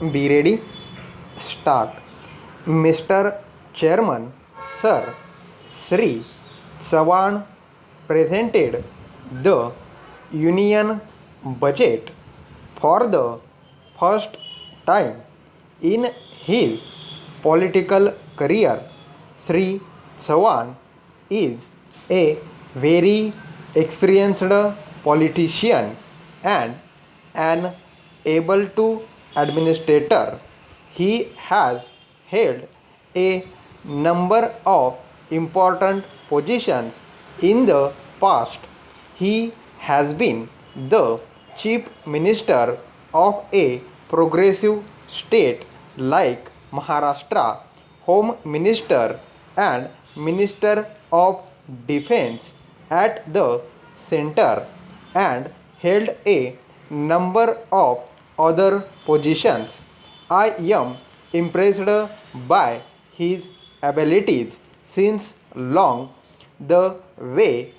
Be ready. Start. Mr. Chairman, Sir, Sri Chavan presented the Union budget for the first time in his political career. Sri Chavan is a very experienced politician and an able to administrator. He has held a number of important positions in the past. He has been the chief minister of a progressive state like Maharashtra, home minister and minister of defense at the center, and held a number of other positions. I am impressed by his abilities since long. The way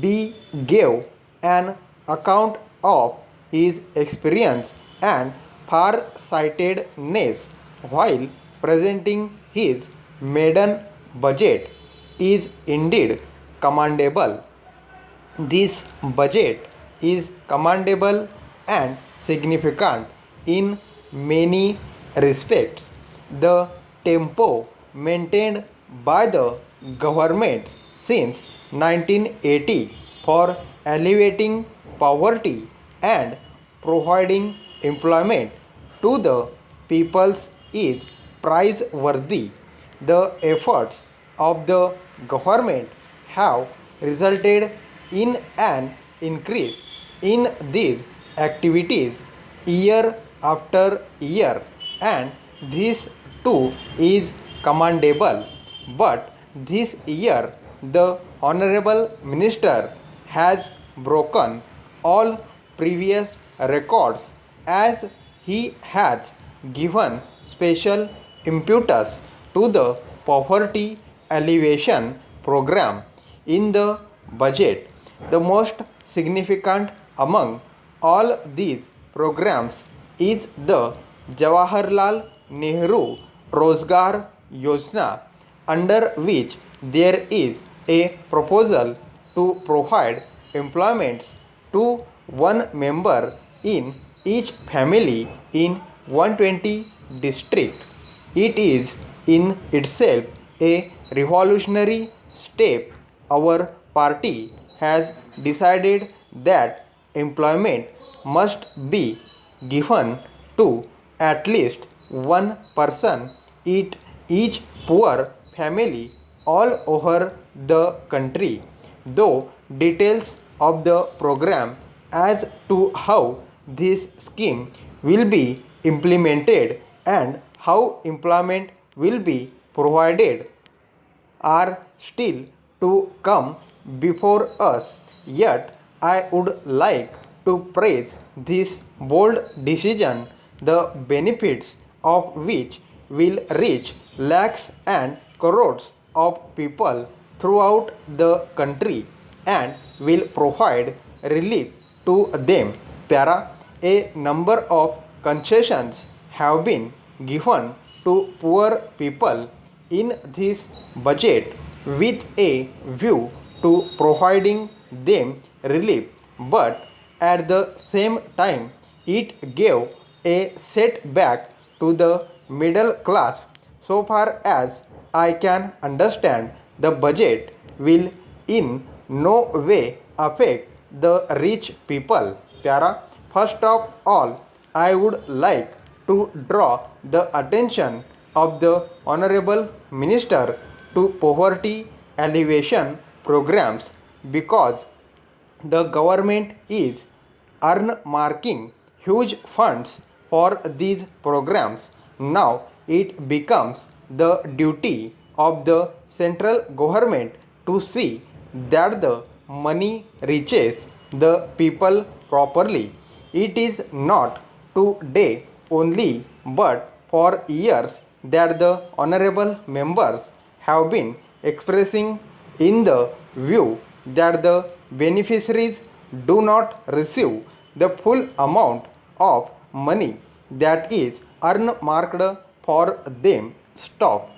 B gave an account of his experience and far-sightedness while presenting his maiden budget is indeed commendable. This budget is commendable and significant in many respects. The tempo maintained by the government since 1980 for alleviating poverty and providing employment to the peoples is praiseworthy. The efforts of the government have resulted in an increase in these activities year after year, and this too is commendable. But this year the Honorable Minister has broken all previous records as he has given special impetus to the poverty alleviation program in the budget. The most significant among all these programs is the Jawaharlal Nehru Rozgar Yojana, under which there is a proposal to provide employments to one member in each family in 120 districts. It is in itself a revolutionary step. Our party has decided that employment must be given to at least one person in each poor family all over the country. Though details of the program as to how this scheme will be implemented and how employment will be provided are still to come before us, yet I would like to praise this bold decision, the benefits of which will reach lakhs and crores of people throughout the country and will provide relief to them. Para, a number of concessions have been given to poor people in this budget with a view to providing them relief, but at the same time it gave a setback to the middle class. So far as I can understand, the budget will in no way affect the rich people. Pyara, first of all, I would like to draw the attention of the Honorable Minister to poverty alleviation programs because the government is earmarking huge funds for these programs. Now it becomes the duty of the central government to see that the money reaches the people properly. It is not today only but for years that the honorable members have been expressing in the view that the beneficiaries do not receive the full amount of money that is unmarked for them. Stop.